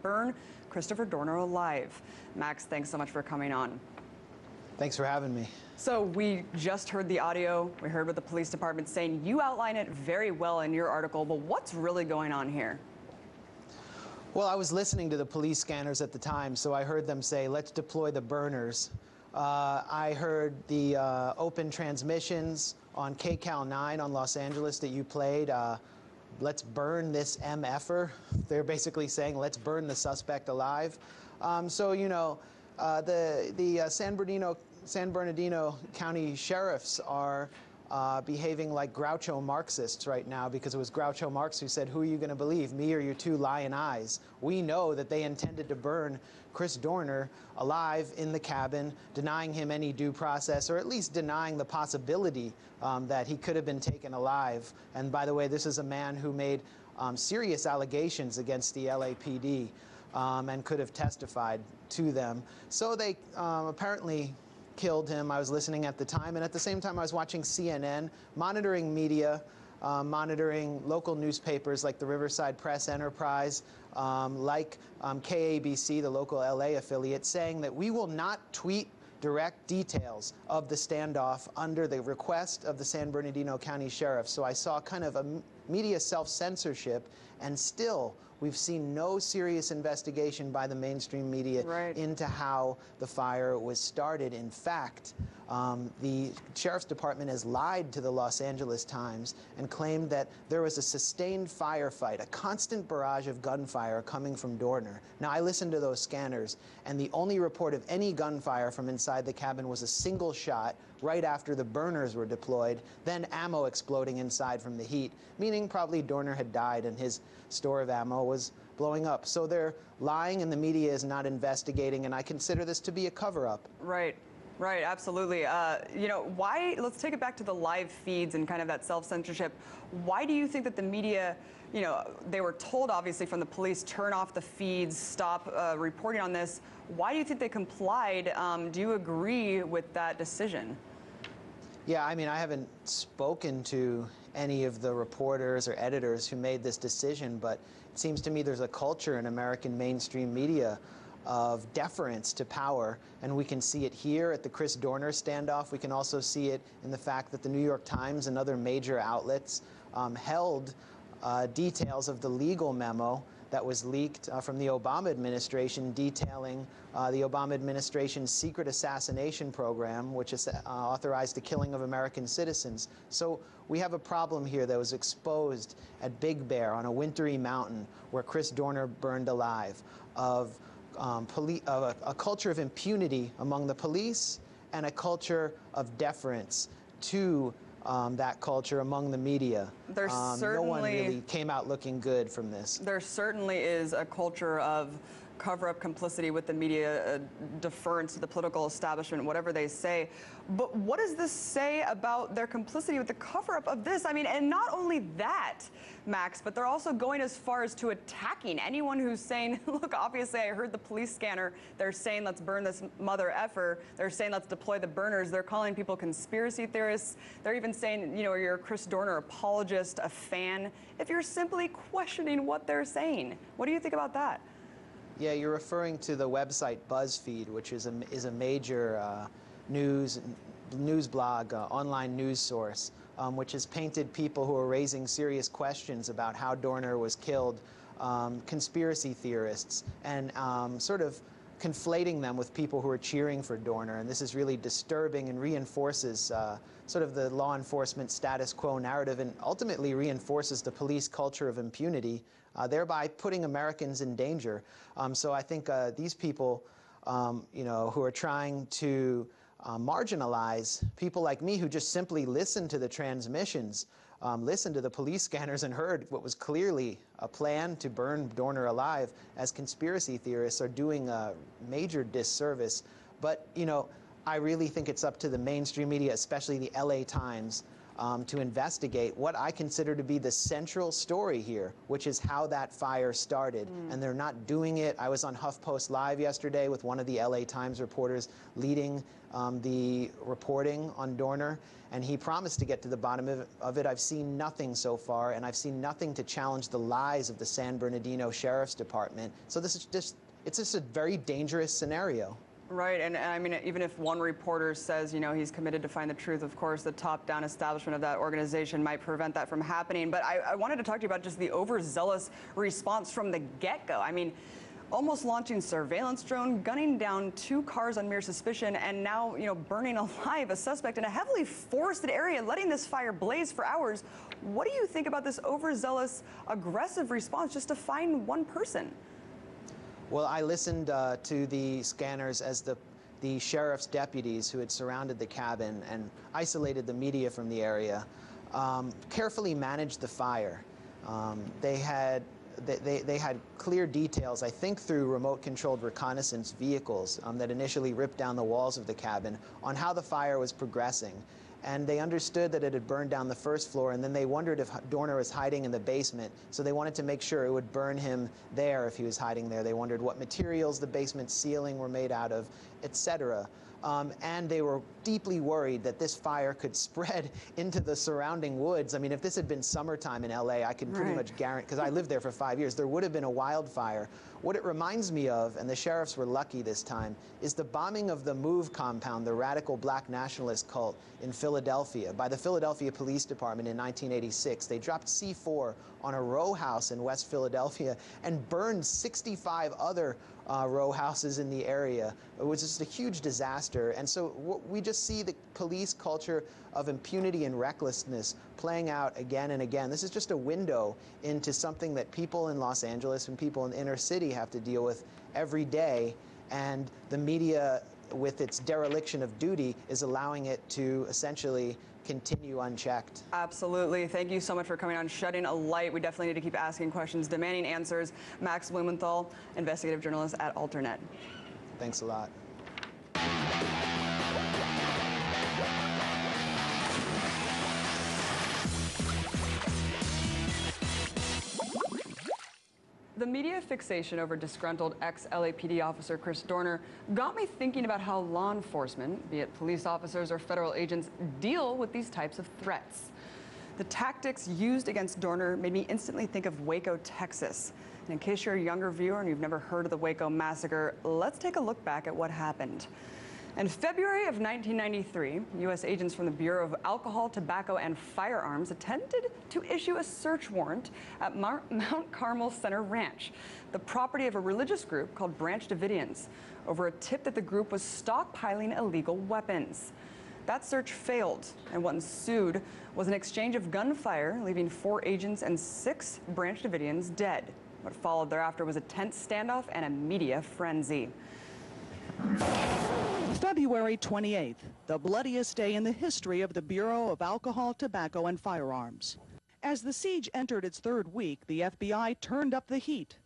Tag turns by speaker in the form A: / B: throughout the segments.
A: burn Christopher Dorner alive. Max, thanks so much for coming on.
B: Thanks for having me.
A: So we just heard the audio. We heard what the police department's saying. You outline it very well in your article, but what's really going on here?
B: Well, I was listening to the police scanners at the time, so I heard them say, let's deploy the burners. I heard the open transmissions on KCAL 9 on Los Angeles that you played. Let's burn this MFer. They're basically saying, let's burn the suspect alive. So, you know, the San Bernardino County sheriffs are behaving like Groucho Marxists right now, because it was Groucho Marx who said, who are you going to believe, me or your two lying eyes? We know that they intended to burn Chris Dorner alive in the cabin, denying him any due process, or at least denying the possibility that he could have been taken alive. And by the way, this is a man who made serious allegations against the LAPD and could have testified to them. So they apparently killed him. I was listening at the time, and at the same time I was watching CNN, monitoring media, monitoring local newspapers like the Riverside Press Enterprise, like KABC, the local LA affiliate, saying that we will not tweet direct details of the standoff under the request of the San Bernardino County Sheriff. So I saw kind of a media self-censorship, and still we've seen no serious investigation by the mainstream media into how the fire was started. In fact, the Sheriff's Department has lied to the Los Angeles Times and claimed that there was a sustained firefight, a constant barrage of gunfire coming from Dorner. Now, I listened to those scanners, and the only report of any gunfire from inside the cabin was a single shot right after the burners were deployed, then ammo exploding inside from the heat, meaning probably Dorner had died and his store of ammo was blowing up. So they're lying, and the media is not investigating, and I consider this to be a cover-up.
A: Right. Right, absolutely. You know, why, let's take it back to the live feeds and kind of that self-censorship. Why do you think that the media, you know, they were told obviously from the police, turn off the feeds, stop reporting on this. Why do you think they complied? Do you agree with that decision?
B: Yeah, I mean, I haven't spoken to any of the reporters or editors who made this decision, but it seems to me there's a culture in American mainstream media of deference to power, and we can see it here at the Chris Dorner standoff. We can also see it in the fact that the New York Times and other major outlets held details of the legal memo that was leaked from the Obama administration detailing the Obama administration's secret assassination program, which has authorized the killing of American citizens. So we have a problem here that was exposed at Big Bear on a wintry mountain where Chris Dorner burned alive, of a culture of impunity among the police and a culture of deference to that culture among the media. No one really came out looking good from this.
A: There certainly is a culture of cover-up, complicity with the media, deference to the political establishment, whatever they say. But what does this say about their complicity with the cover-up of this? I mean, and not only that, Max, but they're also going as far as to attacking anyone who's saying, look, obviously I heard the police scanner, they're saying let's burn this mother effer, they're saying let's deploy the burners, they're calling people conspiracy theorists, they're even saying, you know, you're a Chris Dorner apologist, a fan, if you're simply questioning what they're saying. What do you think about that?
B: Yeah, you're referring to the website BuzzFeed, which is a major news blog, online news source, which has painted people who are raising serious questions about how Dorner was killed, conspiracy theorists, and sort of conflating them with people who are cheering for Dorner. And this is really disturbing and reinforces sort of the law enforcement status quo narrative, and ultimately reinforces the police culture of impunity, thereby putting Americans in danger. So I think these people, you know, who are trying to marginalize people like me who just simply listened to the transmissions, listened to the police scanners and heard what was clearly a plan to burn Dorner alive, as conspiracy theorists, are doing a major disservice. But, you know, I really think it's up to the mainstream media, especially the LA Times, to investigate what I consider to be the central story here, which is how that fire started. And they're not doing it. I was on HuffPost Live yesterday with one of the LA Times reporters leading the reporting on Dorner, and he promised to get to the bottom of it. I've seen nothing so far, and I've seen nothing to challenge the lies of the San Bernardino Sheriff's Department. So this is just, it's just a very dangerous scenario.
A: Right, and I mean, even if one reporter says, you know, he's committed to find the truth, of course, the top-down establishment of that organization might prevent that from happening. But I wanted to talk to you about just the overzealous response from the get-go. I mean, almost launching surveillance drone, gunning down 2 cars on mere suspicion, and now, you know, burning alive a suspect in a heavily forested area, letting this fire blaze for hours. What do you think about this overzealous, aggressive response just to find one person?
B: Well, I listened to the scanners as the sheriff's deputies who had surrounded the cabin and isolated the media from the area carefully managed the fire. They had clear details, I think through remote-controlled reconnaissance vehicles that initially ripped down the walls of the cabin, on how the fire was progressing. And they understood that it had burned down the first floor, and then they wondered if Dorner was hiding in the basement, so they wanted to make sure it would burn him there if he was hiding there. They wondered what materials the basement ceiling were made out of, etc. And they were deeply worried that this fire could spread into the surrounding woods. I mean, if this had been summertime in LA, I could pretty much guarantee, because I lived there for 5 years, there would have been a wildfire. What it reminds me of, and the sheriffs were lucky this time, is the bombing of the MOVE compound, the radical black nationalist cult in Philadelphia, by the Philadelphia Police Department in 1986. They dropped C4 on a row house in West Philadelphia and burned 65 other row houses in the area. It was just a huge disaster. And so we just see the police culture of impunity and recklessness playing out again and again. This is just a window into something that people in Los Angeles and people in the inner city have to deal with every day. And the media, with its dereliction of duty, is allowing it to essentially continue unchecked.
A: Absolutely. Thank you so much for coming on, shedding a light. We definitely need to keep asking questions, demanding answers. Max Blumenthal, investigative journalist at Alternet.
B: Thanks a lot.
A: The media fixation over disgruntled ex-LAPD officer Chris Dorner got me thinking about how law enforcement, be it police officers or federal agents, deal with these types of threats. The tactics used against Dorner made me instantly think of WACO, Texas. And in case you're a younger viewer and you've never heard of the WACO massacre, let's take a look back at what happened. In February of 1993, U.S. agents from the Bureau of Alcohol, Tobacco, and Firearms attempted to issue a search warrant at Mount Carmel Center Ranch, the property of a religious group called Branch Davidians, over a tip that the group was stockpiling illegal weapons. That search failed, and what ensued was an exchange of gunfire, leaving 4 agents and 6 Branch Davidians dead. What followed thereafter was a tense standoff and a media frenzy.
C: February 28th, the bloodiest day in the history of the Bureau of Alcohol, Tobacco, and Firearms. As the siege entered its 3rd week, the FBI turned up the heat,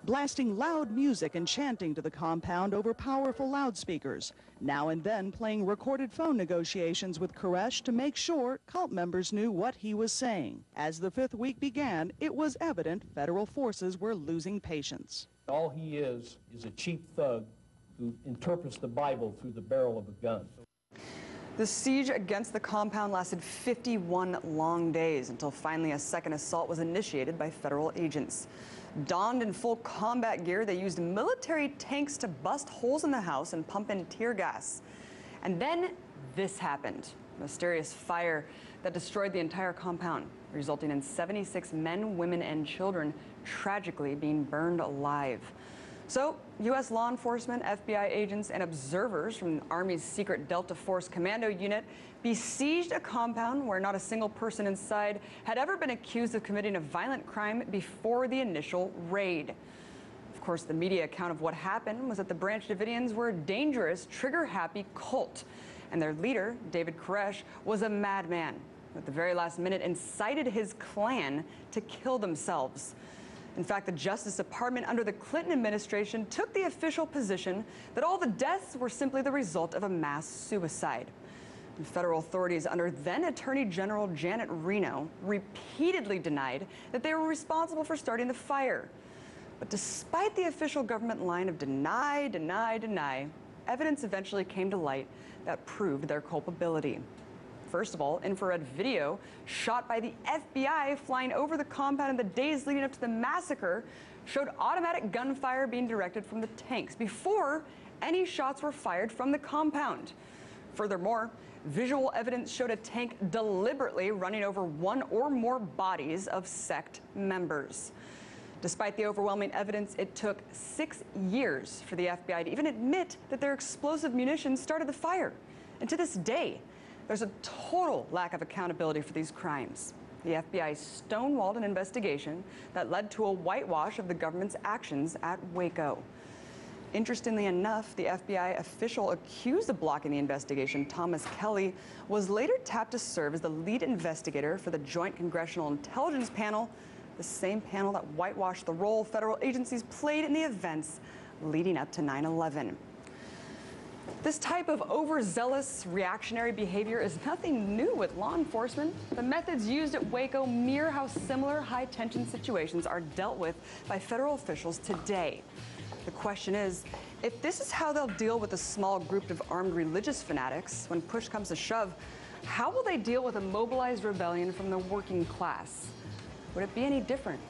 C: blasting loud music and chanting to the compound over powerful loudspeakers, now and then playing recorded phone negotiations with Koresh to make sure cult members knew what he was saying. As the 5th week began, it was evident federal forces were losing patience.
D: All he is a cheap thug who interprets the Bible through the barrel of a gun.
A: The siege against the compound lasted 51 long days until finally a second assault was initiated by federal agents. Donned in full combat gear, they used military tanks to bust holes in the house and pump in tear gas. And then this happened, a mysterious fire that destroyed the entire compound, resulting in 76 men, women, and children tragically being burned alive. So, U.S. law enforcement, FBI agents, and observers from the Army's secret Delta Force Commando unit besieged a compound where not a single person inside had ever been accused of committing a violent crime before the initial raid. Of course, the media account of what happened was that the Branch Davidians were a dangerous, trigger-happy cult, and their leader, David Koresh, was a madman who at the very last minute incited his clan to kill themselves. In fact, the Justice Department under the Clinton administration took the official position that all the deaths were simply the result of a mass suicide. And federal authorities under then Attorney General Janet Reno repeatedly denied that they were responsible for starting the fire. But despite the official government line of deny, deny, deny, evidence eventually came to light that proved their culpability. First of all, infrared video shot by the FBI flying over the compound in the days leading up to the massacre showed automatic gunfire being directed from the tanks before any shots were fired from the compound. Furthermore, visual evidence showed a tank deliberately running over one or more bodies of sect members. Despite the overwhelming evidence, it took 6 years for the FBI to even admit that their explosive munitions started the fire. And to this day, there's a total lack of accountability for these crimes. The FBI stonewalled an investigation that led to a whitewash of the government's actions at WACO. Interestingly enough, the FBI official accused of blocking the investigation, Thomas Kelly, was later tapped to serve as the lead investigator for the Joint Congressional Intelligence Panel, the same panel that whitewashed the role federal agencies played in the events leading up to 9/11. This type of overzealous reactionary behavior is nothing new with law enforcement. The methods used at WACO mirror how similar high-tension situations are dealt with by federal officials today. The question is, if this is how they'll deal with a small group of armed religious fanatics when push comes to shove, how will they deal with a mobilized rebellion from the working class? Would it be any different?